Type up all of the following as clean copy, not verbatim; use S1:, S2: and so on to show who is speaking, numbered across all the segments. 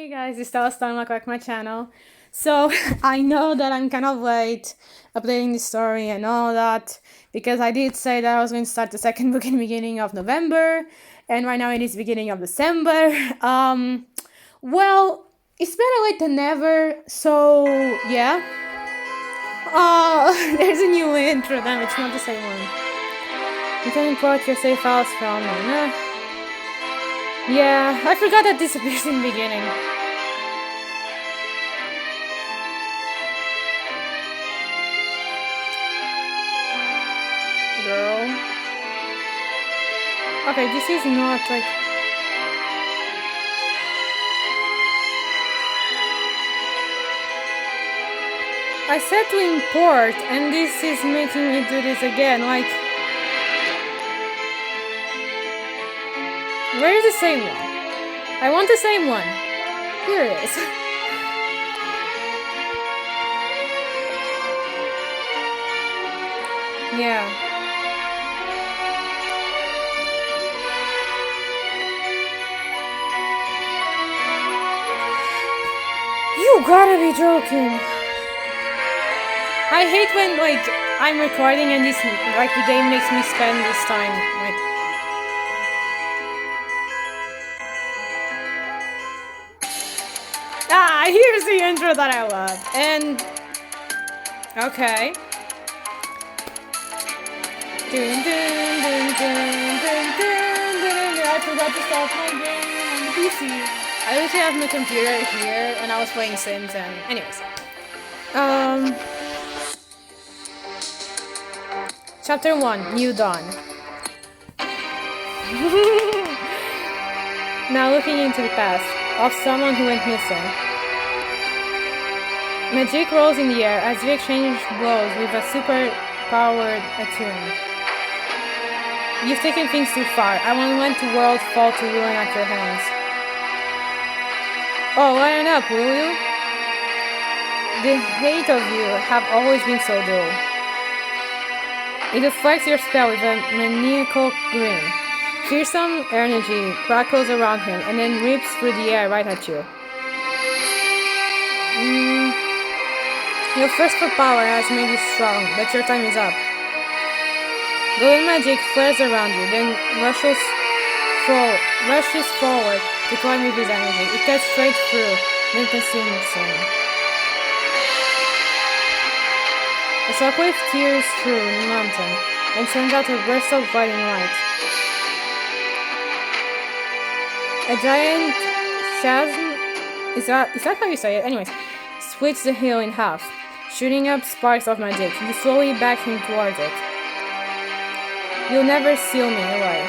S1: Hey guys, it's Stella Stone, welcome back to my channel. So, I know that I'm kind of late updating the story and all that, because I did say that I was going to start the second book in the beginning of November, and right now it is the beginning of December. Well, it's better late than never, so yeah. There's a new intro, damn, it's not the same one. You can import your save files from, yeah, I forgot that this appears in the beginning. Girl. Okay, this is not like... I said to import, and this is making me do this again, like... Where is the same one? I want the same one. Here it is. Yeah. You gotta be joking. I hate when, like, I'm recording and this, like, the game makes me spend this time, like... Here's the intro that I love, and... Okay. I forgot to start my game on the PC. I literally have my computer here, and I was playing Sims, and... Anyways. Chapter 1, New Dawn. Now looking into the past of someone who went missing. Magic rolls in the air as you exchange blows with a super-powered attune. You've taken things too far. I won't let the world fall to ruin at your hands. Oh, lighten up, will you? The hate of you have always been so dull. It deflects your spell with a maniacal grin. Fearsome energy crackles around him and then rips through the air right at you. Your thirst for power has made you strong, but your time is up. Golden magic flares around you, then rushes forward to climb with his energy. It cuts straight through, then consumes him. A shockwave tears through the mountain and sends out a burst of blinding light. A giant chasm, is that how you say it? Anyways, splits the hill in half, shooting up sparks of magic. You slowly back him towards it. You'll never seal me away.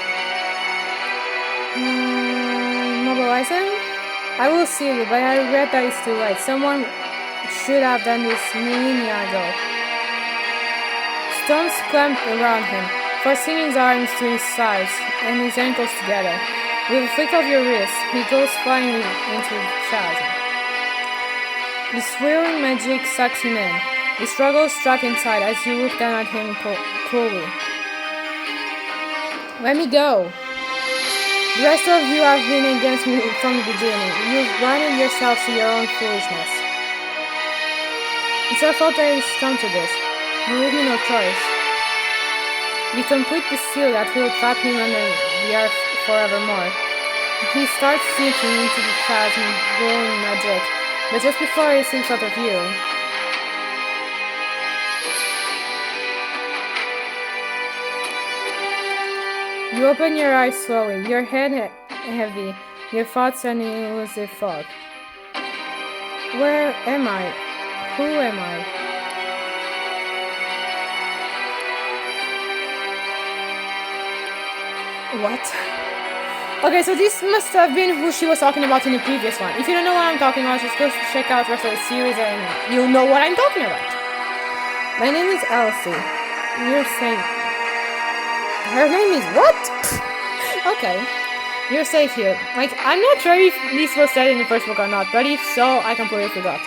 S1: Mobilize him? I will seal you, but I regret that it's too late. Someone should have done this millennia ago. Stones clamped around him, forcing his arms to his sides and his ankles together. With a flick of your wrist, he goes flying into the chasm. The swirling magic sucks him in. He struggles trapped inside as you look down at him coolly. Let me go. The rest of you have been against me from the beginning. You've blinded yourselves to your own foolishness. It's your fault that it's come to this. You leave me no choice. You complete the seal that will trap him under the earth forevermore. He starts sinking into the chasm, glowing magic, but just before he sinks out of view, you open your eyes slowly, your head heavy, your thoughts an elusive fog. Where am I? Who am I? What? Okay, so this must have been who she was talking about in the previous one. If you don't know what I'm talking about, just go check out the rest of the series and you'll know what I'm talking about. My name is Elsie. You're safe. Her name is what? Okay. You're safe here. Like, I'm not sure if this was said in the first book or not, but if so, I completely forgot.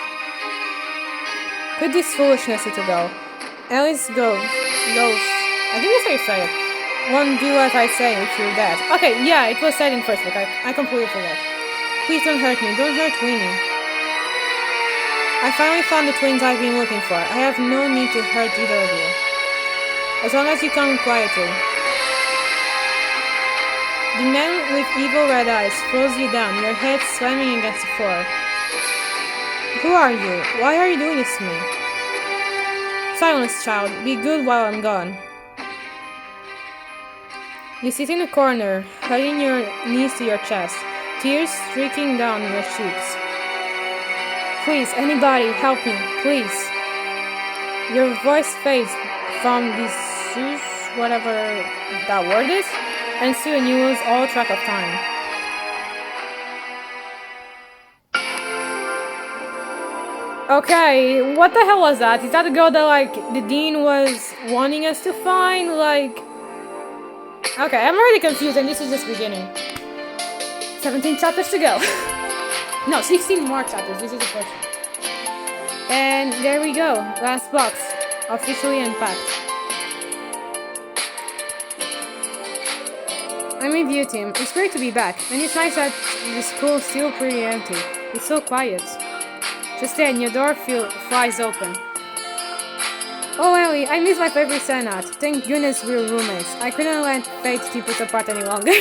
S1: Put this foolishness to go. Alice goes. I think that's how you say it. Won't do as I say if you're dead. Okay, yeah, it was said in first book. I completely forgot. Please don't hurt me. Don't hurt Winnie. I finally found the twins I've been looking for. I have no need to hurt either of you. As long as you come quietly. The man with evil red eyes throws you down, your head slamming against the floor. Who are you? Why are you doing this to me? Silence, child. Be good while I'm gone. You sit in a corner, hugging your knees to your chest, tears streaking down your cheeks. Please, anybody, help me, please. Your voice fades from this, whatever that word is, and soon you lose all track of time. Okay, what the hell was that? Is that the girl that, like, the dean was wanting us to find? Like... Okay, I'm already confused and this is just beginning. 17 chapters to go. No, 16 more chapters. This is the first one. And there we go. Last box. Officially unpacked. I'm with you, Tim. It's great to be back. And it's nice that the school's still pretty empty. It's so quiet. Just then, your door flies open. Oh, Ellie, I miss my favorite Senate. Thank goodness we're roommates. I couldn't let fate keep us apart any longer.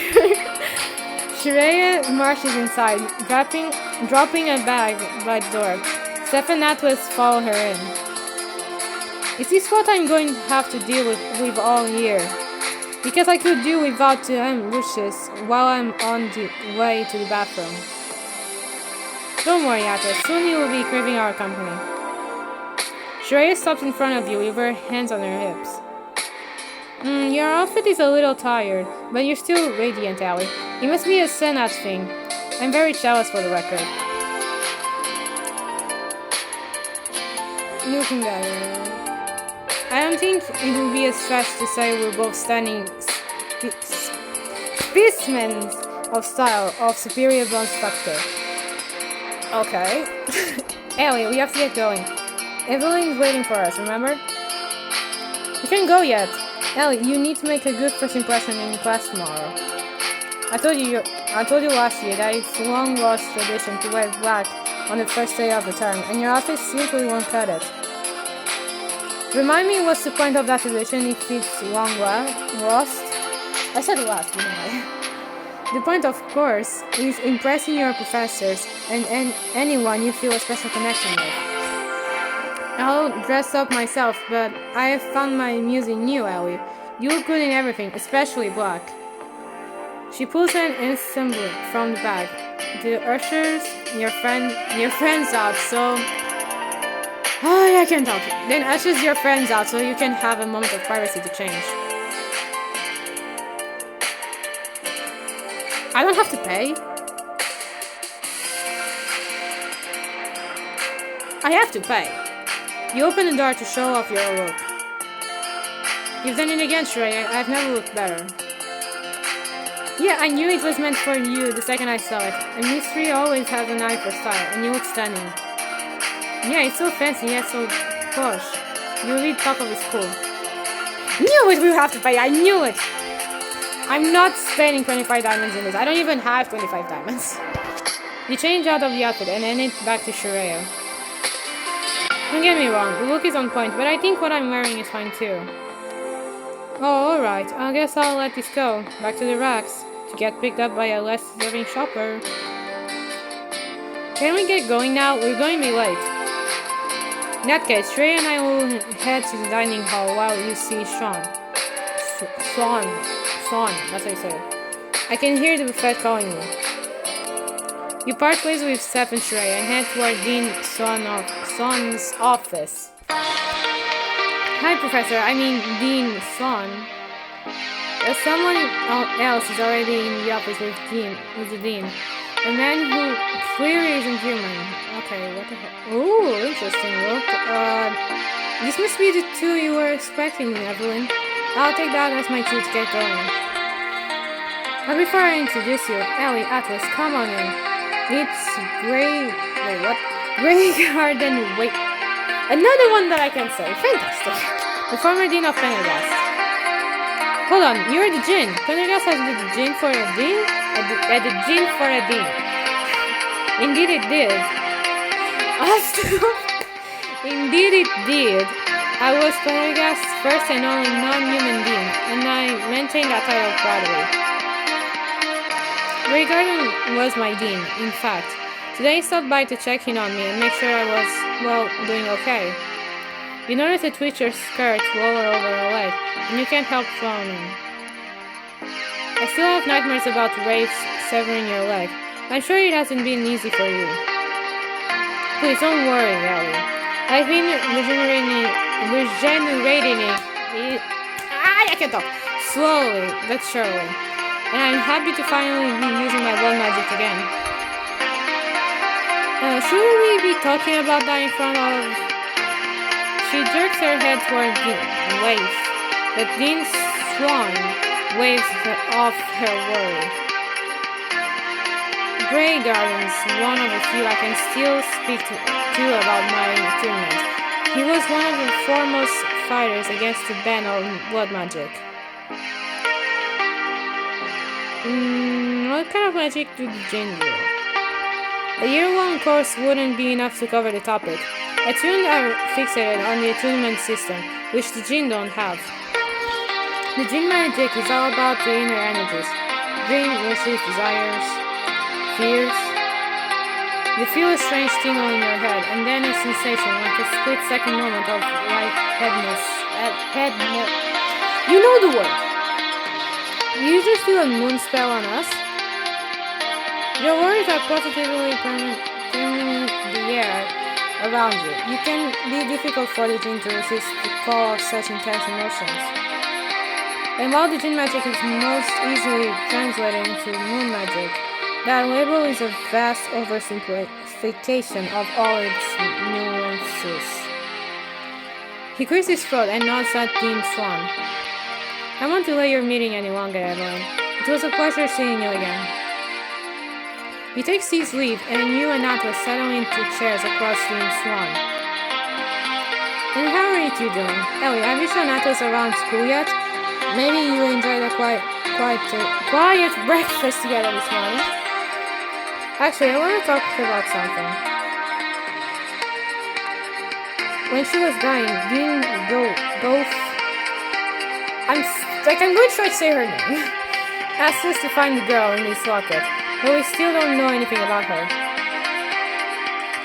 S1: Shreya marches inside, dropping a bag by the door. Steph and Atlas follow her in. Is this what I'm going to have to deal with all year? Because I could do without the ambushes while I'm on the way to the bathroom. Don't worry, Atlas. Soon you will be craving our company. Shreya stops in front of you with her hands on her hips. Your outfit is a little tired, but you're still radiant, Ellie. It must be a Senat thing. I'm very jealous for the record. Looking at her. I don't think it would be a stretch to say we're both stunning specimens of style of superior bone structure. Okay. Ellie, we have to get going. Evelyn's waiting for us, remember? You can't go yet. Ellie, you need to make a good first impression in class tomorrow. I told you last year that it's a long-lost tradition to wear black on the first day of the term, and your outfit simply won't cut it. Remind me what's the point of that tradition if it's lost? I said last, didn't I? The point, of course, is impressing your professors and anyone you feel a special connection with. I'll dress up myself, but I have found my muse in you, Ellie. You look good in everything, especially black. She pulls an ensemble from the bag. The ushers your friends out, so... I can't talk. Then ushers your friends out so you can have a moment of privacy to change. I don't have to pay. I have to pay. You open the door to show off your look. You've done it again, Shreya. I've never looked better. Yeah, I knew it was meant for you the second I saw it. A mystery always has an eye for style, and you look stunning. Yeah, it's so fancy yet so posh. You really top of the school. Knew it! We have to pay! I knew it! I'm not spending 25 diamonds in this. I don't even have 25 diamonds. You change out of the outfit and hand it back to Shreya. Don't get me wrong, the look is on point, but I think what I'm wearing is fine too. Oh, alright. I guess I'll let this go. Back to the racks. To get picked up by a less deserving shopper. Can we get going now? We're going to be late. In that case, Shreya and I will head to the dining hall while you see Sean. Sean, that's how you say it. I can hear the buffet calling you. You part ways with Steph and Shreya and head toward Dean Son's office. Hi, Professor. I mean, Dean Son. Someone else is already in the office with the Dean. A man who clearly isn't human. Okay, what the heck? Ooh, interesting look. This must be the two you were expecting, Evelyn. I'll take that as my cue to get going. But before I introduce you, Ellie, Atlas, come on in. It's Grey... Wait, what? Grey Garden... Wait... Another one that I can say. Fantastic. The former Dean of Pendergast. Hold on, you're the Djinn. Pendergast has the Djinn for a Dean? The Djinn for a Dean. Indeed it did. Indeed it did. I was Poltergeist's first and only non-human being, and I maintained that title proudly. Ray Garden was my dean, in fact. Today he stopped by to check in on me and make sure I was, well, doing okay. You notice a twitch your skirt lower over her leg, and you can't help frowning. I still have nightmares about Rafe severing your leg. I'm sure it hasn't been easy for you. Please don't worry, Ellie. I've been regenerating it. I can't talk. Slowly but surely. And I'm happy to finally be using my blood magic again. Should we be talking about that in front of... She jerks her head toward Dean and waves, but Dean Swan waves off her worry. Grey Garden's one of the few I can still speak to about my tournament. He was one of the foremost fighters against the ban of blood magic. What kind of magic do the Jinn do? A year-long course wouldn't be enough to cover the topic. Attuned are fixated on the attunement system, which the Jinn don't have. The Jinn magic is all about the inner energies, dream, wishes, desires, fears. You feel a strange tingle in your head, and then a sensation like a split-second moment of lightheadedness. You know the word. You just feel a moon spell on us. Your worries are positively permeating the air around you. You can be difficult for the Jinn to resist the call of such intense emotions. And while the Jinn magic is most easily translated into moon magic, that label is a vast oversimplification of all its nuances. He clears his throat and nods at Dean Swan. I won't delay your meeting any longer, Evelyn. It was a pleasure seeing you again. He takes his leave, and you and Atlas settle into chairs across Dean Swan. And how are you two doing? Ellie, have you shown Atlas around school yet? Maybe you enjoyed a quiet breakfast together this morning. Actually, I want to talk about something. When she was dying, Dean I'm going to try to say her name. Asked us to find the girl in his locket, but we still don't know anything about her.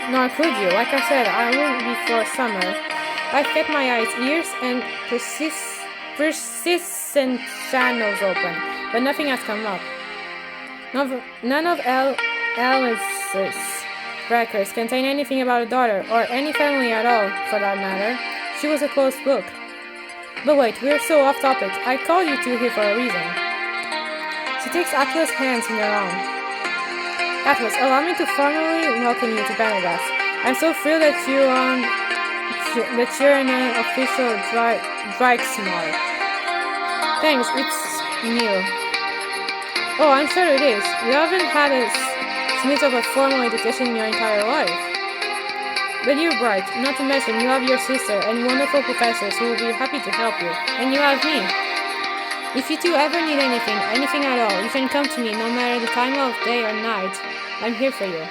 S1: Nor could you. Like I said, I won't before summer. I've kept my eyes, ears, and persistent channels open, but nothing has come up. None of Alice's records contain anything about a daughter, or any family at all, for that matter. She was a closed book. But wait, we're so off topic. I called you two here for a reason. She takes Atlas' hands in her own. Atlas, allow me to formally welcome you to Pendergast. I'm so thrilled that you're an official Drakesmar. Thanks, it's new. Oh, I'm sure it is. You haven't had a sniff of a formal education in your entire life. But you're bright, not to mention you have your sister and wonderful professors who will be happy to help you. And you have me. If you two ever need anything at all, you can come to me no matter the time of day or night. I'm here for you.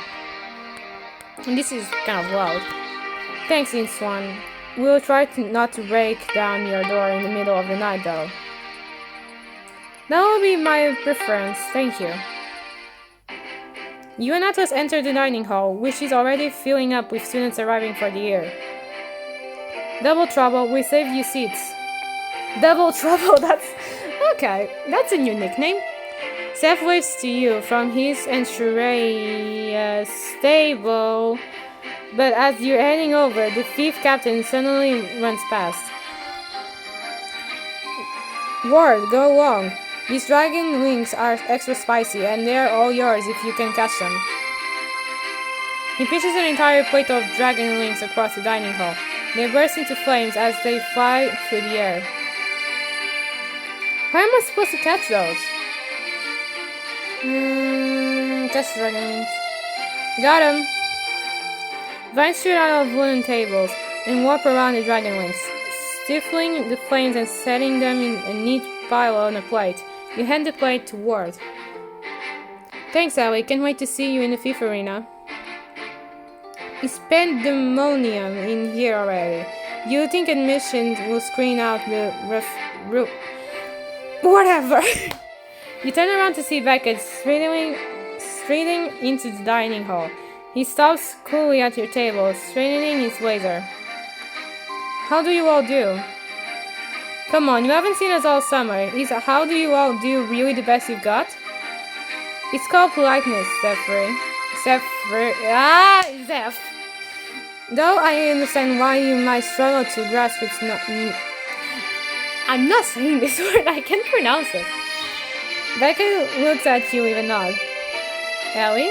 S1: And this is kind of loud. Thanks, Dean Swan. We'll try not to break down your door in the middle of the night, though. That will be my preference, thank you. You and Atlas enter the dining hall, which is already filling up with students arriving for the year. Double trouble, we saved you seats. Double trouble, that's... okay, that's a new nickname. Seth waves to you from his and Shreya's stable, but as you're heading over, the thief captain suddenly runs past. Ward, go along. These dragon wings are extra spicy, and they're all yours if you can catch them. He pitches an entire plate of dragon wings across the dining hall. They burst into flames as they fly through the air. How am I supposed to catch those? Catch the dragon wings. Got him! Vine straight out of wooden tables and warp around the dragon wings, stifling the flames and setting them in a neat pile on a plate. You hand the plate to Ward. Thanks, Ellie. Can't wait to see you in the FIFA arena. It's pandemonium in here already. You think admission will screen out the whatever. You turn around to see Beckett straining into the dining hall. He stops coolly at your table, straightening his blazer. How do you all do? Come on, you haven't seen us all summer. Is how do you all do really the best you've got? It's called politeness, Zeph. Though I understand why you might struggle to grasp its I'm not saying this word, I can't pronounce it. Beckett looks at you with a nod. Ellie?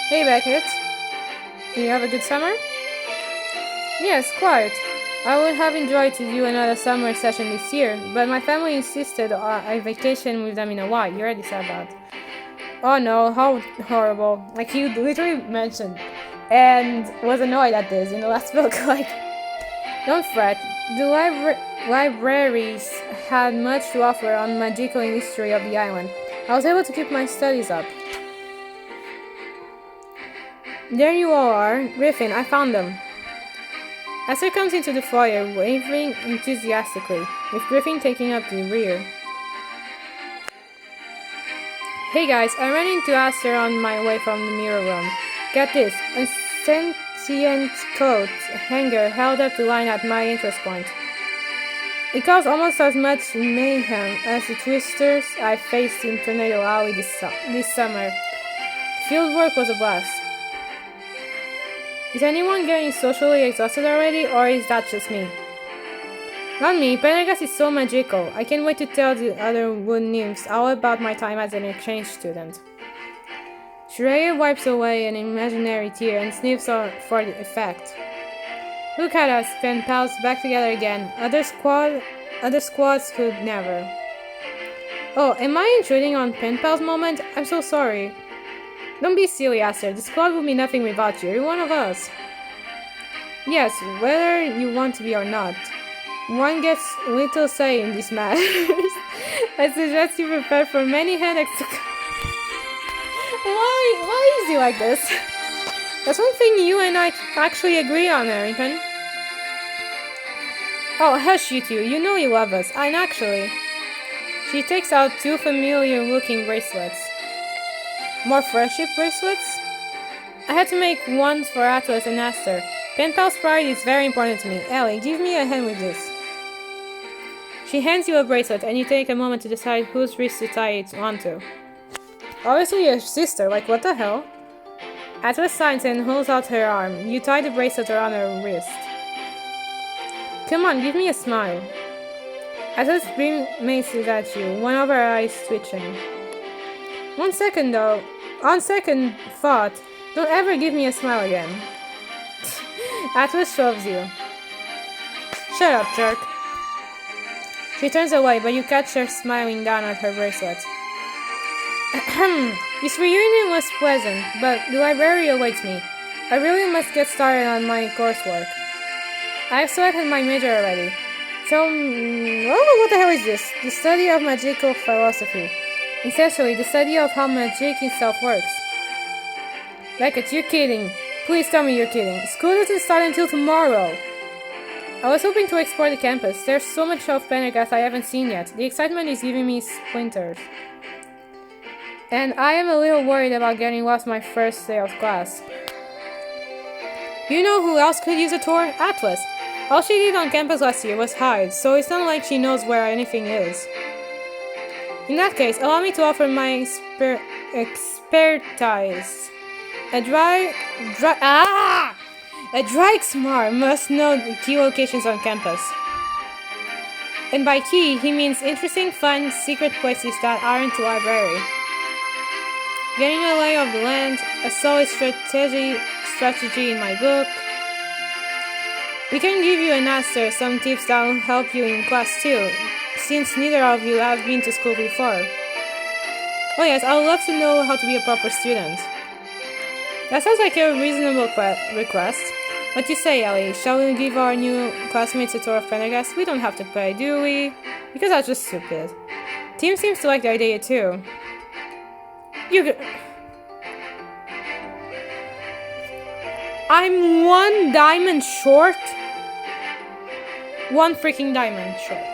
S1: Hey Beckett. Did you have a good summer? Yes, quite. I would have enjoyed to do another summer session this year, but my family insisted I vacation with them in Hawaii. You already said that. Oh no, how horrible. Like you literally mentioned and was annoyed at this in the last book. Like, don't fret. The libraries had much to offer on magical history of the island. I was able to keep my studies up. There you all are. Griffin, I found them. Esther comes into the foyer, waving enthusiastically, with Griffin taking up the rear. Hey guys, I ran into Esther on my way from the mirror room. Get this, a sentient coat hanger held up the line at my interest point. It caused almost as much mayhem as the twisters I faced in Tornado Alley this summer. Fieldwork was a blast. Is anyone getting socially exhausted already, or is that just me? Not me, Pendergast is so magical. I can't wait to tell the other wood nymphs all about my time as an exchange student. Shreya wipes away an imaginary tear and sniffs for the effect. Look at us, pen pals, back together again. Other squads could never. Oh, am I intruding on pen pals moment? I'm so sorry. Don't be silly, Esther. The squad would be nothing without you. You're one of us. Yes, whether you want to be or not. One gets little say in these matters. I suggest you prepare for many headaches to come. Why is he like this? That's one thing you and I actually agree on, Errington. Oh, hush you two. You know you love us. And actually... She takes out two familiar-looking bracelets. More friendship bracelets? I had to make one for Atlas and Esther. Pen pal's pride is very important to me. Ellie, give me a hand with this. She hands you a bracelet and you take a moment to decide whose wrist to tie it onto. Obviously your sister, like what the hell? Atlas signs and holds out her arm. You tie the bracelet around her wrist. Come on, give me a smile. Atlas grimaces at you, one of her eyes twitching. On second thought, don't ever give me a smile again. Atlas shoves you. Shut up, jerk. She turns away, but you catch her smiling down at her bracelet. This reunion was pleasant, but the library awaits me. I really must get started on my coursework. I have selected my major already. So, what the hell is this? The study of magical philosophy. Essentially, the study of how magic itself works. Beckett, you're kidding. Please tell me you're kidding. School doesn't start until tomorrow. I was hoping to explore the campus. There's so much of Pendergast I haven't seen yet. The excitement is giving me splinters. And I am a little worried about getting lost my first day of class. You know who else could use a tour? Atlas. All she did on campus last year was hide, so it's not like she knows where anything is. In that case, allow me to offer my expertise. A Drykesmar must know the key locations on campus. And by key, he means interesting, fun, secret places that aren't the library. Getting a lay of the land, a solid strategy in my book. We can give you an answer, some tips that will help you in class too, since neither of you have been to school before. Oh yes, I would love to know how to be a proper student. That sounds like a reasonable request. What do you say, Ellie? Shall we give our new classmates a tour of Pendergast? We don't have to pay, do we? Because that's just stupid. Tim seems to like the idea too. I'm 1 diamond short. 1 freaking diamond short.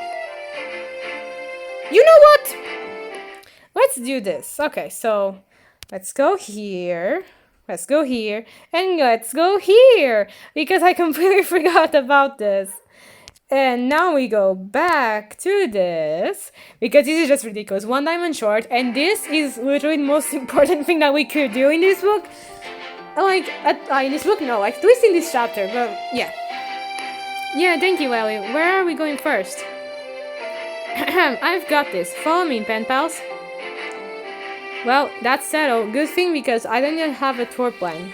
S1: You know what? Let's do this. Okay, so let's go here. Let's go here. And let's go here. Because I completely forgot about this. And now we go back to this. Because this is just ridiculous. 1 diamond short. And this is literally the most important thing that we could do in this book. Like, in this book? No, like, at least in this chapter. But, yeah. Yeah, thank you, Ellie. Where are we going first? I've got this. Follow me, pen pals. Well, that's settled. Good thing because I don't even have a tour plan.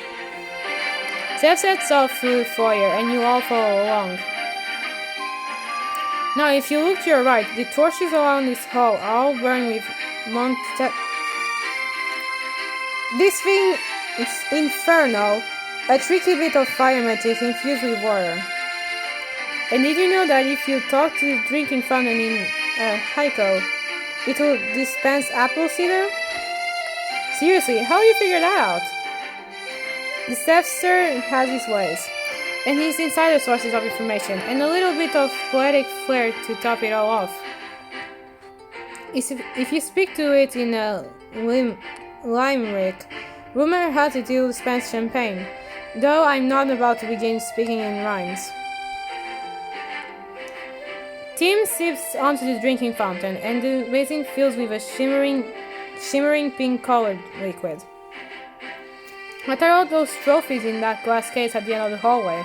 S1: Zeph sets off through the foyer and you all follow along. Now, if you look to your right, the torches around this hall are all burned with This thing is infernal. A tricky bit of fire magic infused with water. And did you know that if you talk to the drinking fountain in Heiko, it will dispense apple cider? Seriously, how do you figure that out? The Zepster has his ways, and his insider sources of information, and a little bit of poetic flair to top it all off. If you speak to it in a limerick, rumor has it will dispense champagne, though I'm not about to begin speaking in rhymes. Tim sips onto the drinking fountain, and the basin fills with a shimmering pink-colored liquid. What are all those trophies in that glass case at the end of the hallway?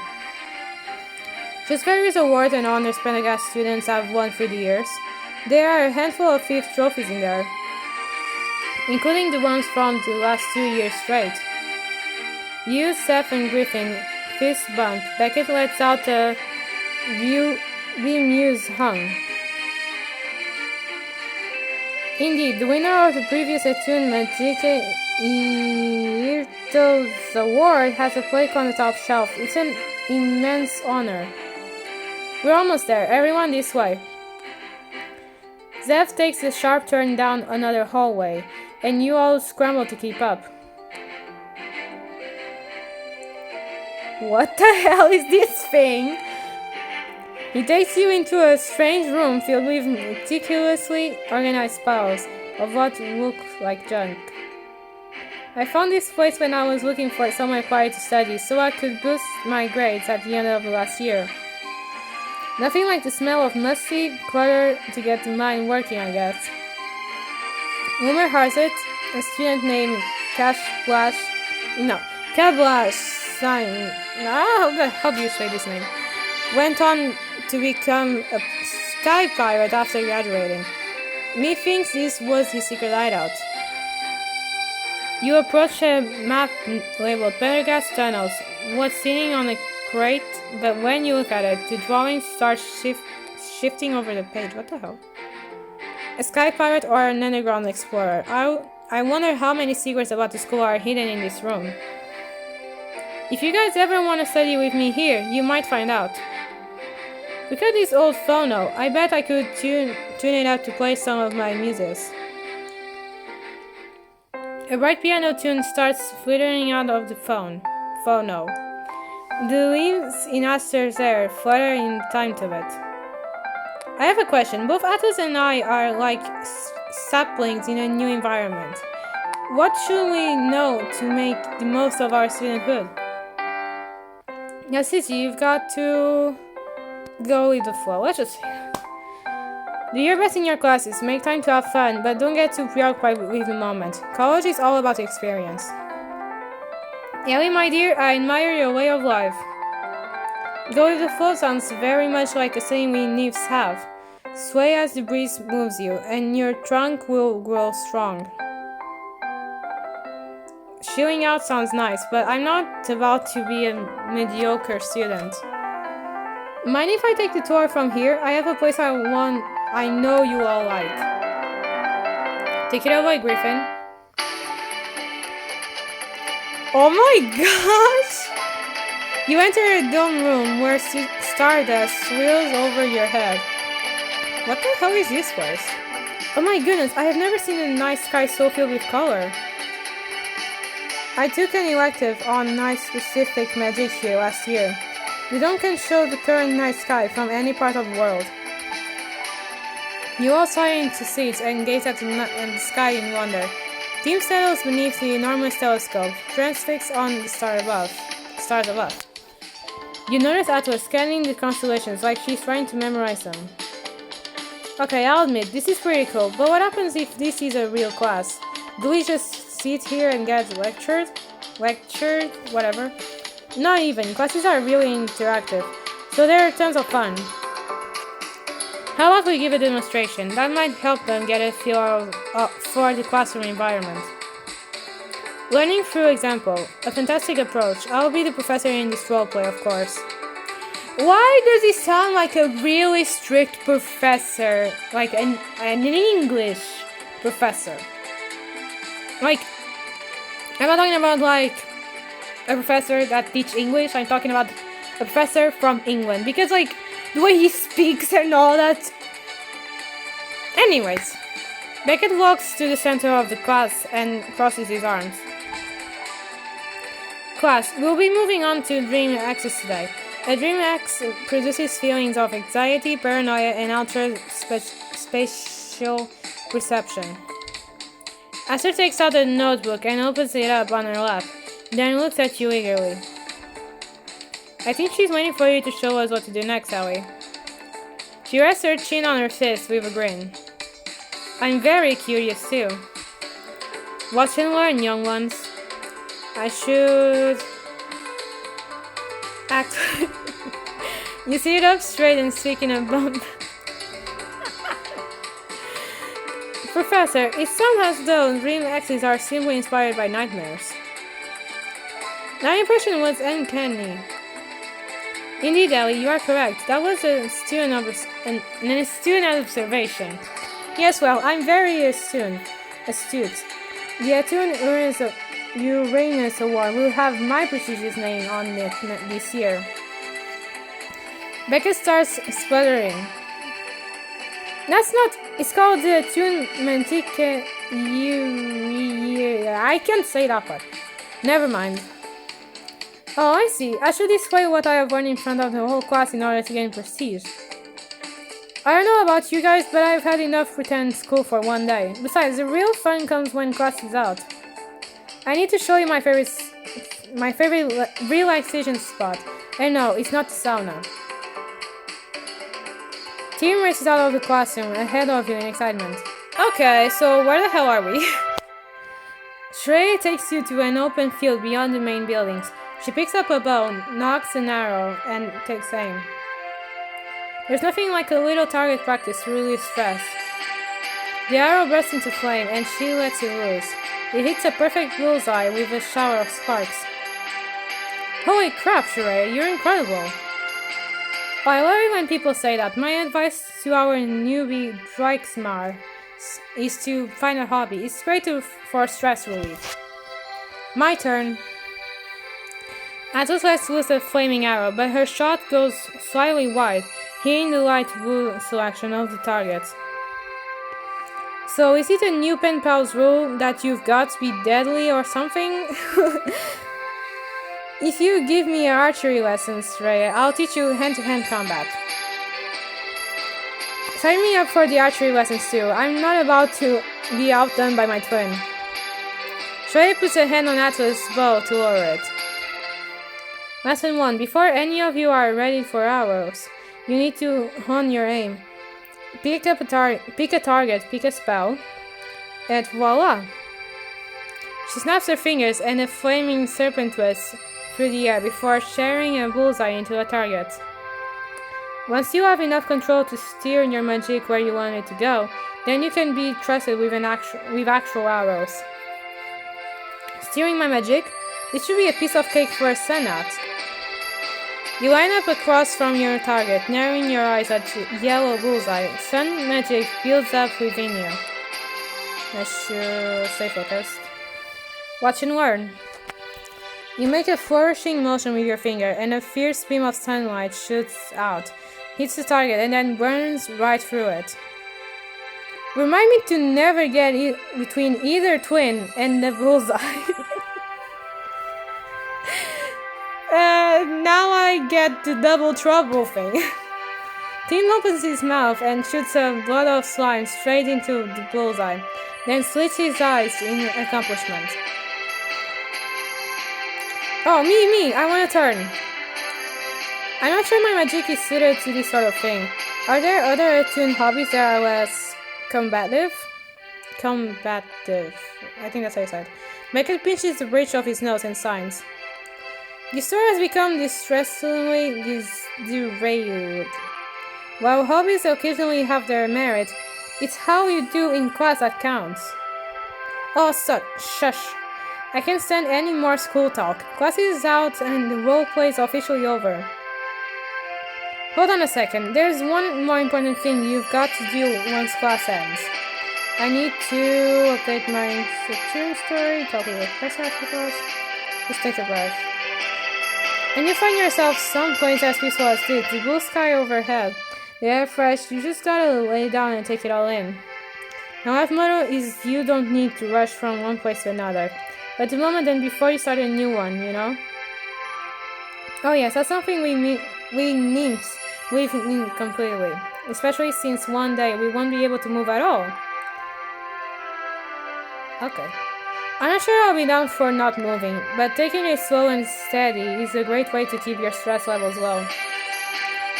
S1: Just various awards and honors Pendergast students have won through the years. There are a handful of fifth trophies in there, including the ones from the last 2 years straight. You, Seth, and Griffin fist bump. Beckett lets out a bemused hum. Indeed, the winner of the previous attunement, J.K. Irto's award, has a plaque on the top shelf. It's an immense honor. We're almost there. Everyone this way. Zev takes a sharp turn down another hallway, and you all scramble to keep up. What the hell is this thing? He takes you into a strange room filled with meticulously organized piles of what look like junk. I found this place when I was looking for somewhere quiet to study, so I could boost my grades at the end of the last year. Nothing like the smell of musty clutter to get the mind working, I guess. Rumor has it, a student named Kablash Sign. How do you say this name? Went on to become a sky pirate after graduating. Methinks this was his secret hideout. You approach a map labeled Pendergast Tunnels. What's sitting on a crate, but when you look at it, the drawing starts shifting over the page. What the hell? A sky pirate or an underground explorer? I wonder how many secrets about the school are hidden in this room. If you guys ever want to study with me here, you might find out. Look at this old phono. I bet I could tune it up to play some of my music. A bright piano tune starts flittering out of the phono. The leaves in Aster's air flutter in time to it. I have a question. Both Atlas and I are like saplings in a new environment. What should we know to make the most of our studenthood? Now, Sissy, you've got to go with the flow. Let's just see. Do your best in your classes, make time to have fun, but don't get too preoccupied with the moment. College is all about experience. Ellie, my dear, I admire your way of life. Go with the flow sounds very much like a saying we nymphs have. Sway as the breeze moves you, and your trunk will grow strong. Chilling out sounds nice, but I'm not about to be a mediocre student. Mind if I take the tour from here? I have a place I know you all like. Take it away, Griffin. Oh my gosh! You enter a dome room where stardust swirls over your head. What the hell is this place? Oh my goodness, I have never seen a night sky so filled with color. I took an elective on night-specific magic here last year. The dome can show the current night sky from any part of the world. You all saw into seats and gazed at the sky in wonder. Team settles beneath the enormous telescope, transfixed on the stars above. You notice Atlas scanning the constellations like she's trying to memorize them. Okay, I'll admit, this is pretty cool, but what happens if this is a real class? Do we just sit here and get lectured? Whatever. Not even, classes are really interactive, so they're tons of fun. How about we give a demonstration? That might help them get a feel for the classroom environment. Learning through example, a fantastic approach. I'll be the professor in this roleplay, of course. Why does he sound like a really strict professor? Like an English professor? Like, I'm not talking about like a professor that teaches English. I'm talking about a professor from England. Because like, the way he speaks and all that. Anyways, Beckett walks to the center of the class and crosses his arms. Class, we'll be moving on to dream access today. A dream X produces feelings of anxiety, paranoia, and altered spatial perception. Esther takes out a notebook and opens it up on her lap, then looks at you eagerly. I think she's waiting for you to show us what to do next, Ellie. She rests her chin on her fist with a grin. I'm very curious too. Watch and learn, young ones. I should act. You sit up straight and speak in a bump. Professor, it sounds as though dream X's are simply inspired by nightmares. That impression was uncanny. Indeed, Ellie, you are correct. That was an astute observation. Yes, well, I'm very astute. The Attune Uranus Award will have my prestigious name on it this year. Becca starts sputtering. That's not. It's called the Attune Mantique. I can't say that part. Never mind. Oh, I see. I should display what I have learned in front of the whole class in order to gain prestige. I don't know about you guys, but I've had enough pretend school for one day. Besides, the real fun comes when class is out. I need to show you my favorite relaxation spot. And no, it's not the sauna. Team races out of the classroom, ahead of you in excitement. Okay, so where the hell are we? Shreya takes you to an open field beyond the main buildings. She picks up a bow, knocks an arrow, and takes aim. There's nothing like a little target practice to release stress. The arrow bursts into flame, and she lets it loose. It hits a perfect bullseye with a shower of sparks. Holy crap, Shreya, you're incredible! I love it when people say that. My advice to our newbie Dreiksmar is to find a hobby. It's great for stress relief. My turn. Atlas lets loose a flaming arrow, but her shot goes slightly wide, hitting the light blue selection of the target. So is it a new pen pal's rule that you've got to be deadly or something? If you give me archery lessons, Shreya, I'll teach you hand-to-hand combat. Sign me up for the archery lessons too. I'm not about to be outdone by my twin. Shreya puts a hand on Atlas' bow to lower it. Lesson 1. Before any of you are ready for arrows, you need to hone your aim. Pick a target, pick a spell, and voila! She snaps her fingers and a flaming serpent twists through the air before sharing a bullseye into a target. Once you have enough control to steer your magic where you want it to go, then you can be trusted with actual arrows. Steering my magic? This should be a piece of cake for a senat. You line up across from your target, narrowing your eyes at yellow bullseye. Sun magic builds up within you. Let's stay focused. Watch and learn. You make a flourishing motion with your finger, and a fierce beam of sunlight shoots out, hits the target, and then burns right through it. Remind me to never get between either twin and the bullseye. now I get the double trouble thing. Tim opens his mouth and shoots a blood of slime straight into the bullseye, then slits his eyes in accomplishment. Oh, me, I want to turn. I'm not sure my magic is suited to this sort of thing. Are there other attuned hobbies that are less combative? I think that's how you said. Michael pinches the bridge of his nose and signs. The story has become distressingly derailed. While hobbies occasionally have their merit, it's how you do in class that counts. Oh, shush. I can't stand any more school talk. Class is out and the role play is officially over. Hold on a second. There's one more important thing you've got to do once class ends. I need to update my Saturn story, talk with the press after class. Just take a breath. And you find yourself someplace as peaceful as this, the blue sky overhead, the air fresh, you just gotta lay down and take it all in. My life motto is you don't need to rush from one place to another, but the moment and before you start a new one, you know? Oh yes, that's something we nymphs live in completely, especially since one day we won't be able to move at all. Okay. I'm not sure I'll be down for not moving, but taking it slow and steady is a great way to keep your stress levels low.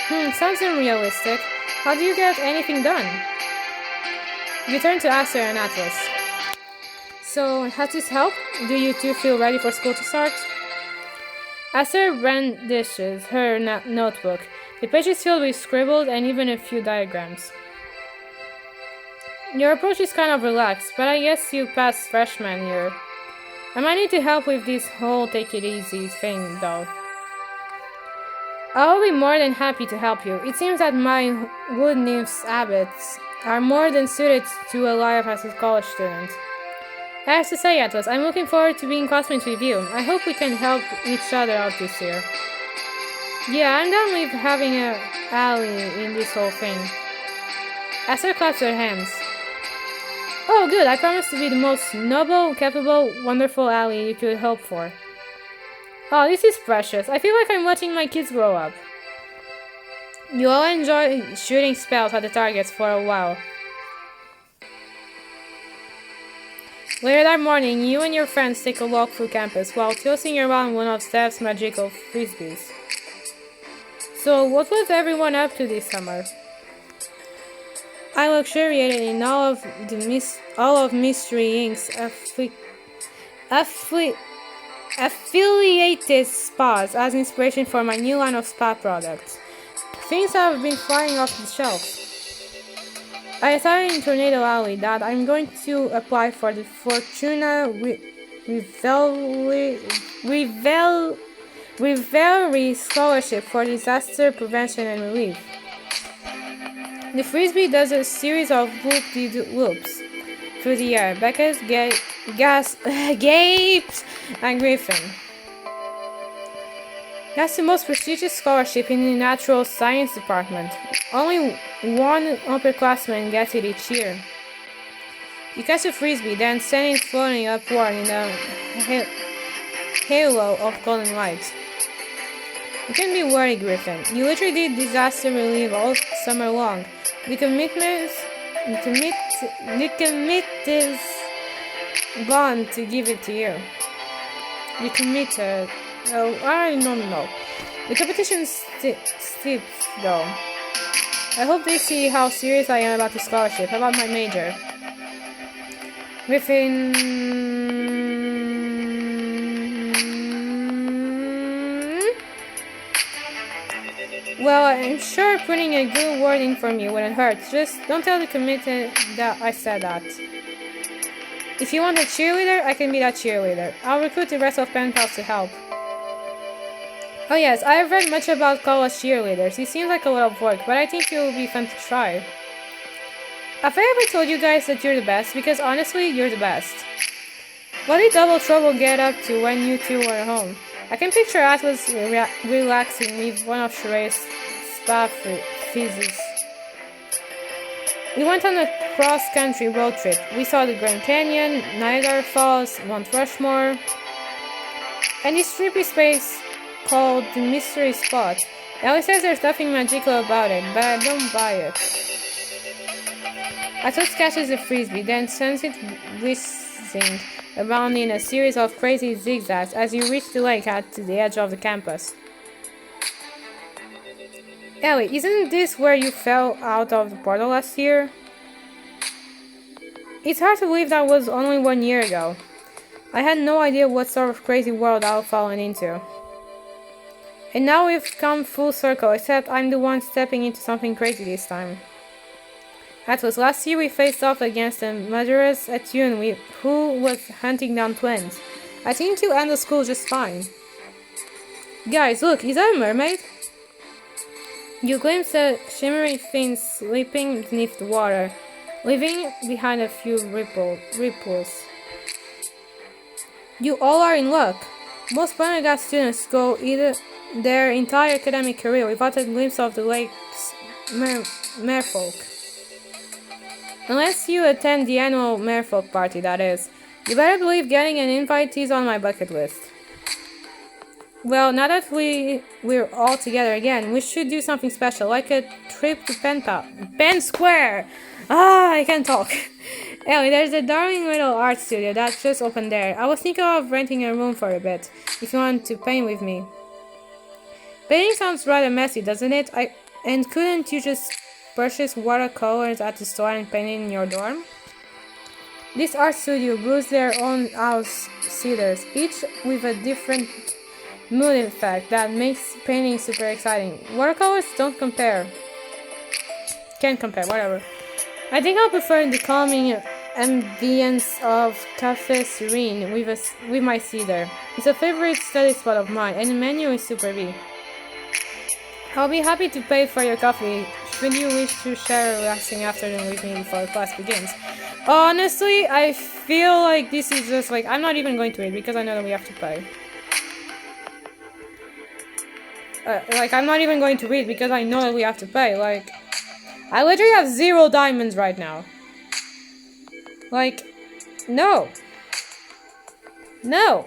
S1: Sounds unrealistic. How do you get anything done? You turn to Aster and Atlas. So, has this helped? Do you two feel ready for school to start? Aster brandishes her notebook. The page is filled with scribbles and even a few diagrams. Your approach is kind of relaxed, but I guess you passed freshman year. I might need to help with this whole take it easy thing, though. I'll be more than happy to help you. It seems that my wood nymph's habits are more than suited to a life as a college student. I have to say, Atlas, I'm looking forward to being classmates with you. I hope we can help each other out this year. Yeah, I'm done with having an ally in this whole thing. Aster claps her hands. Oh, good, I promise to be the most noble, capable, wonderful ally you could hope for. Oh, this is precious. I feel like I'm watching my kids grow up. You all enjoy shooting spells at the targets for a while. Later that morning, you and your friends take a walk through campus while tossing around one of Steph's magical frisbees. So, what was everyone up to this summer? I luxuriated in all of Mystery Inc.'s affiliated spas as inspiration for my new line of spa products. Things have been flying off the shelves. I decided in Tornado Alley that I'm going to apply for the Fortuna Rivelry Scholarship for Disaster Prevention and Relief. The frisbee does a series of whoop-de-whoops through the air. Beckett gapes and Griffin. That's the most prestigious scholarship in the natural science department. Only one upperclassman gets it each year. You catch a frisbee, then send it floating upward in a halo of golden light. You can be worried, Griffin. You literally did disaster relief all summer long. The commitment is gone to give it to you. You committed. Oh, I don't know. The competition steep, though. I hope they see how serious I am about the scholarship, about my major. Griffin. Well, I'm sure putting a good word in for me wouldn't hurt. Just don't tell the committee that I said that. If you want a cheerleader, I can be that cheerleader. I'll recruit the rest of pen pals to help. Oh yes, I have read much about college cheerleaders. It seems like a lot of work, but I think it will be fun to try. Have I ever told you guys that you're the best? Because honestly, you're the best. What did Double Trouble get up to when you two were home? I can picture Atlas relaxing with one of Sheree's spa physics. We went on a cross-country road trip. We saw the Grand Canyon, Niagara Falls, Mount Rushmore, and this trippy space called the Mystery Spot. Ellie says there's nothing magical about it, but I don't buy it. Atos catches a frisbee, then sends it whizzing around in a series of crazy zigzags as you reach the lake at the edge of the campus. Ellie, isn't this where you fell out of the portal last year? It's hard to believe that was only 1 year ago. I had no idea what sort of crazy world I've fallen into. And now we've come full circle, except I'm the one stepping into something crazy this time. That was last year we faced off against a murderous Attune who was hunting down twins. I think you'll end the school just fine. Guys, look, is that a mermaid? You glimpse a shimmering fin slipping beneath the water, leaving behind a few ripples. You all are in luck. Most Barnegat students go either their entire academic career without a glimpse of the lake's merfolk. Unless you attend the annual merfolk party, that is. You better believe getting an invite is on my bucket list. Well, now that we're all together again, we should do something special, like a trip to Penn Square! I can't talk. Ellie, there's a darling little art studio that's just opened there. I was thinking of renting a room for a bit, if you want to paint with me. Painting sounds rather messy, doesn't it? And couldn't you just purchase watercolors at the store and paint in your dorm? This art studio brews their own house cedars, each with a different mood effect that makes painting super exciting. Watercolors don't compare. Can't compare, whatever. I think I'll prefer the calming ambience of Cafe Serene with my cedar. It's a favorite study spot of mine, and the menu is super big. I'll be happy to pay for your coffee should you wish to share a relaxing afternoon with me before class begins. Honestly, I feel like this is just like, I'm not even going to it because I know that we have to pay. I'm not even going to read because I know that we have to pay. Like, I literally have 0 diamonds right now. Like, no. No.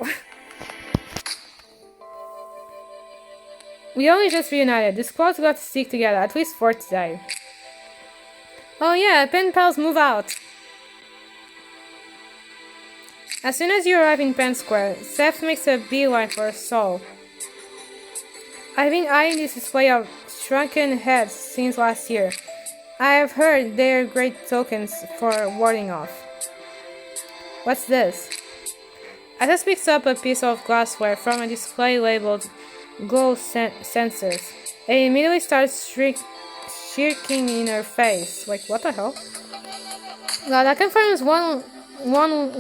S1: We only just reunited. The squad's got to stick together, at least for today. Oh yeah, pen pals move out. As soon as you arrive in Penn Square, Seth makes a beeline for Sol. I've been eyeing this display of shrunken heads since last year. I have heard they're great tokens for warding off. What's this? Athos picks up a piece of glassware from a display labeled glow sensors. It immediately starts shrieking in her face. Like, what the hell? Well, that confirms one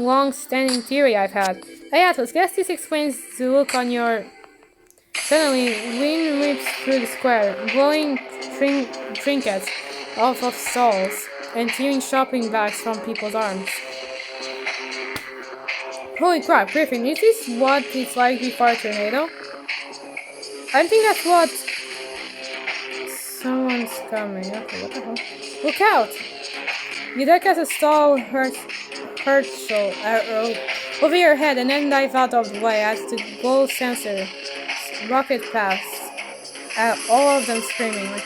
S1: long-standing theory I've had. Hey Atlas, guess this explains the look on your... Suddenly, wind rips through the square, blowing trinkets off of stalls and tearing shopping bags from people's arms. Holy crap, Griffin, is this what it's like before a tornado? I think that's what... Someone's coming. Okay, what the hell? Look out! You duck as a stall hurtles over your head and then dive out of the way as the glow sensor rocket past, all of them screaming.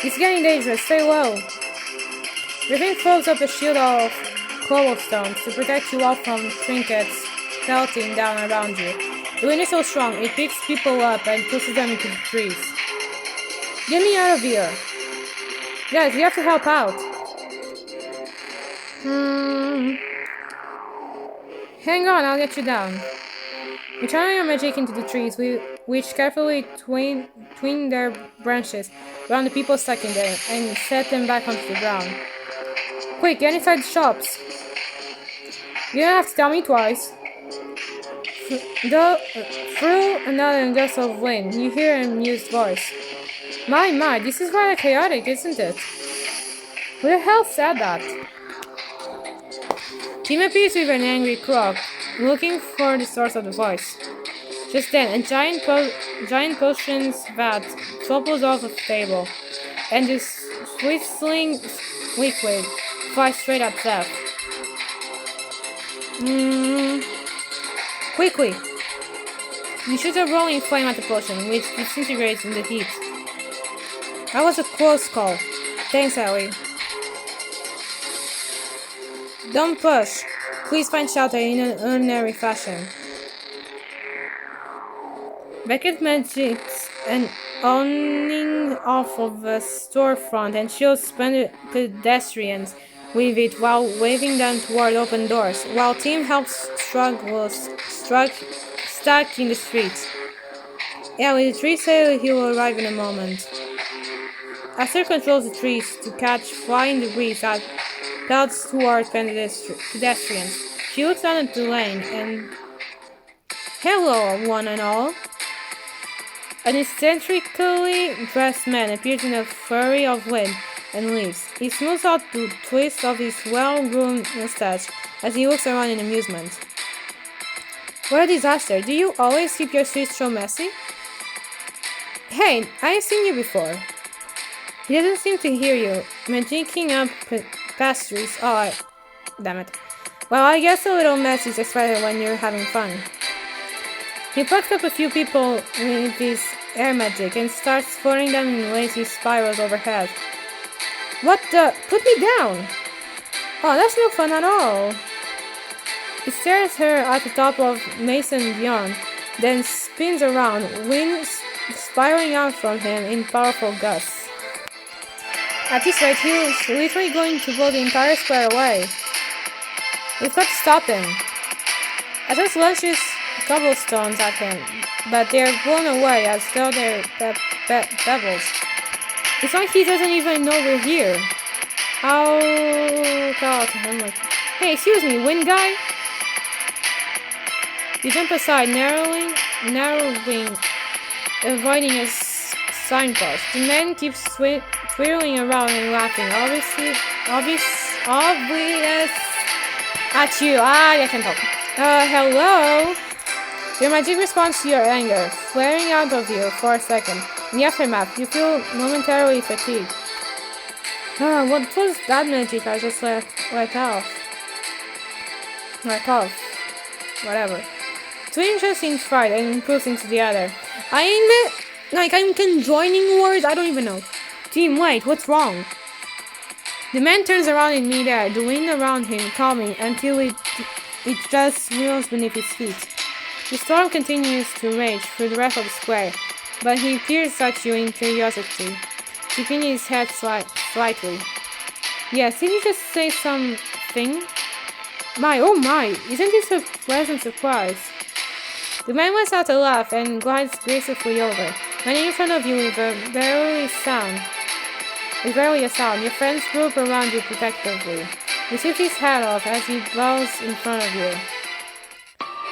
S1: It's getting dangerous, stay low. Griffin throws up a shield of cobblestones to protect you all from trinkets pelting down around you. The wind is so strong, it picks people up and pushes them into the trees. Get me out of here! Guys, we have to help out. Hang on, I'll get you down. You channel your magic into the trees, which carefully twine their branches around the people stuck in there, and set them back onto the ground. Quick, get inside the shops! You don't have to tell me twice. Through another gust of wind, you hear an amused voice. My, this is rather chaotic, isn't it? Who the hell said that? Tim appears with an angry croak, looking for the source of the voice. Just then, a giant potions vat topples off the table, and this whistling liquid flies straight at Seth. Quickly! You shoot a rolling flame at the potion, which disintegrates in the heat. That was a close call. Thanks, Ellie. Don't push. Please find shelter in an ordinary fashion. Beckett magicks an awning off of a storefront and shields pedestrians with it while waving them toward open doors, while Tim helps strugglers stuck in the streets. Yeah, with the tree sail, he will arrive in a moment. Esther controls the trees to catch flying debris that pelts toward pedestrians. She looks down at the lane and... Hello, one and all. An eccentrically dressed man appears in a flurry of wind and leaves. He smooths out the twist of his well-groomed mustache as he looks around in amusement. What a disaster. Do you always keep your streets so messy? Hey, I've seen you before. He doesn't seem to hear you, magicking up pastries. Oh, damn it. Well, I guess a little mess is expected when you're having fun. He plucks up a few people with his air magic and starts floating them in lazy spirals overhead. What the? Put me down! Oh, that's no fun at all. He stares her at the top of Mason Beyond, then spins around, wind spiraling out from him in powerful gusts. At this rate, he was literally going to blow the entire square away. We've got to stop him. Atlas launches cobblestones at him, but they're blown away as though they're pebbles. It's like he doesn't even know we're here. Oh god, I'm like, hey, excuse me, wind guy? You jump aside, narrowing, avoiding a signpost. The man keeps twirling around and laughing, obvious at you. I can talk. Hello? Your magic responds to your anger, flaring out of you for a second. In the aftermath, you feel momentarily fatigued. What was that magic I just let off? Whatever. Twinges in fright and improves into the other. I'm conjoining words? I don't even know. Team, wait, what's wrong? The man turns around in midair, the wind around him calming until it just swirls beneath his feet. The storm continues to rage through the rest of the square, but he peers at you in curiosity, tipping his head slightly. Yes, did he just say something? Oh my, isn't this a pleasant surprise? The man lets out a laugh and glides gracefully over, landing in front of you with barely a sound. Your friends group around you protectively. He sweeps his hat off as he bows in front of you.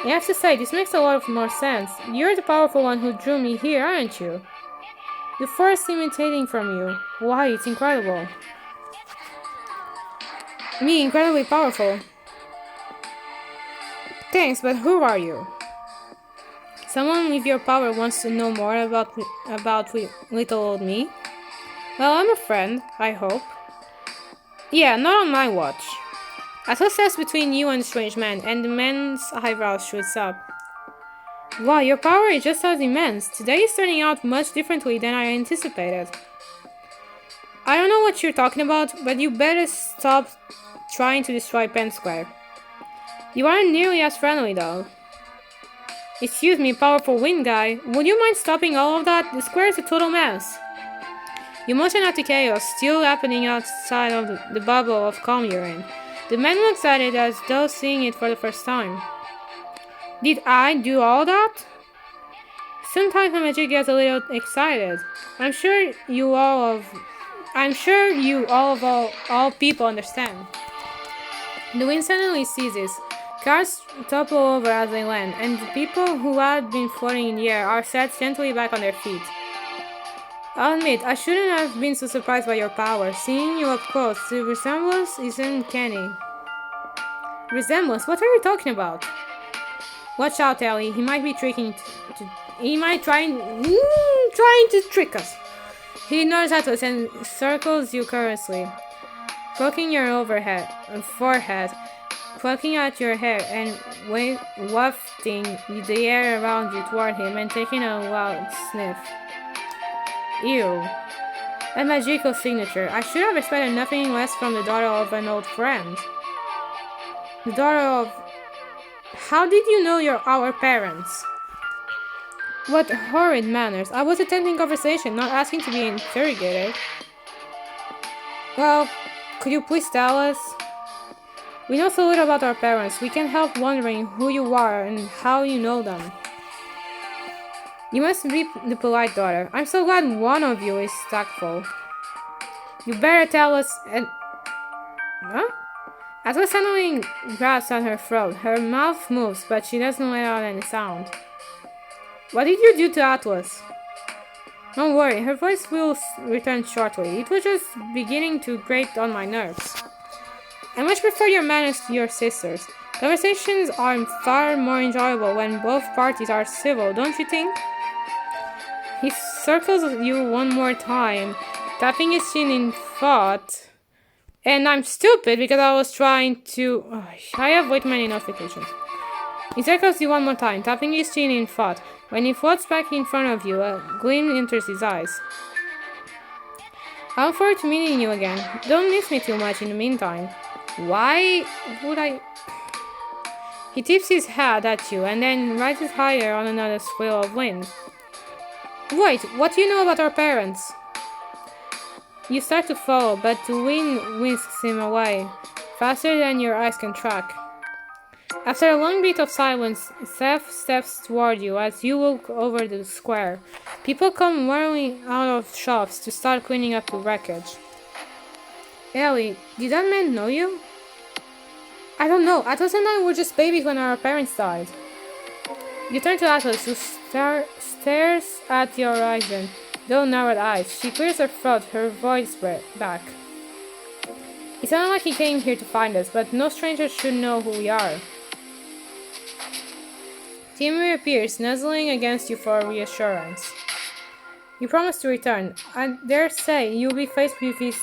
S1: I have to say, this makes a lot more sense. You're the powerful one who drew me here, aren't you? The force imitating from you. Why, it's incredible. Me, incredibly powerful. Thanks, but who are you? Someone with your power wants to know more about little old me? Well, I'm a friend, I hope. Yeah, not on my watch. Atlas steps between you and the strange man, and the man's eyebrows shoots up. Wow, your power is just as immense. Today is turning out much differently than I anticipated. I don't know what you're talking about, but you better stop trying to destroy Penn Square. You aren't nearly as friendly, though. Excuse me, powerful wind guy. Would you mind stopping all of that? The square is a total mess. You motion at the chaos still happening outside of the bubble of calm you're in. The man looks at it as though seeing it for the first time. Did I do all that? Sometimes my magic gets a little excited. I'm sure you all people understand. The wind suddenly ceases. Cars topple over as they land, and the people who had been floating in the air are set gently back on their feet. I'll admit, I shouldn't have been so surprised by your power. Seeing you up close, the resemblance is uncanny. Resemblance? What are you talking about? Watch out, Ellie. He might be trying to trick us. He nods at us and circles you curiously, poking your forehead, plucking at your hair and wafting the air around you toward him and taking a wild sniff. Ew. A magical signature. I should have expected nothing less from the daughter of an old friend. The daughter of... How did you know you're our parents? What horrid manners. I was attending conversation, not asking to be interrogated. Well, could you please tell us? We know so little about our parents. We can't help wondering who you are and how you know them. You must be the polite daughter. I'm so glad one of you is tactful. You better tell us and... Huh? Atlas suddenly grabs at her throat. Her mouth moves, but she doesn't let out any sound. What did you do to Atlas? Don't worry, her voice will return shortly. It was just beginning to grate on my nerves. I much prefer your manners to your sister's. Conversations are far more enjoyable when both parties are civil, don't you think? He circles you one more time, tapping his chin in thought. And I'm stupid because I was trying to... I have way too many notifications. He circles you one more time, tapping his chin in thought. When he floats back in front of you, a gleam enters his eyes. I look forward to meeting you again. Don't miss me too much in the meantime. Why would I... He tips his hat at you and then rises higher on another swell of wind. Wait, what do you know about our parents? You start to follow, but the wind whisks him away, faster than your eyes can track. After a long bit of silence, Seth steps toward you as you walk over the square. People come whirling out of shops to start cleaning up the wreckage. Ellie, did that man know you? I don't know. Atlas and I were just babies when our parents died. You turn to Atlas, who stares at your horizon, though narrowed eyes. She clears her throat, her voice back. It sounded like he came here to find us, but no stranger should know who we are. Tim reappears, nuzzling against you for reassurance. You promise to return. I dare say you'll be faced with his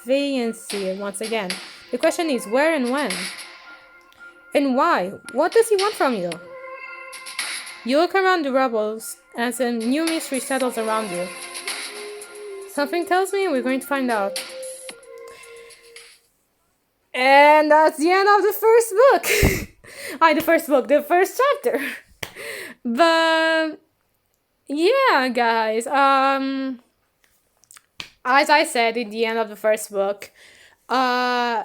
S1: deviancy once again. The question is, where and when? And why? What does he want from you? You look around the rubble as a new mystery settles around you. Something tells me we're going to find out. And that's the end of the first book. The first chapter. But yeah, guys. As I said in the end of the first book,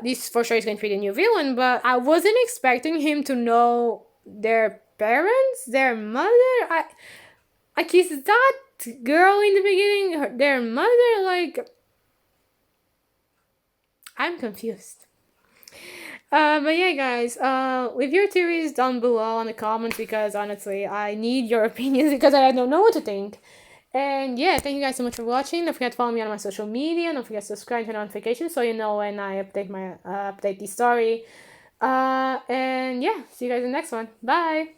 S1: this for sure is going to be the new villain, but I wasn't expecting him to know their parents, their mother. I kissed that girl in the beginning, their mother, like... I'm confused. But yeah, guys, leave your theories down below in the comments because honestly, I need your opinions because I don't know what to think. And yeah, thank you guys so much for watching. Don't forget to follow me on my social media. Don't forget to subscribe to notifications so you know when I update the story. And yeah, see you guys in the next one. Bye!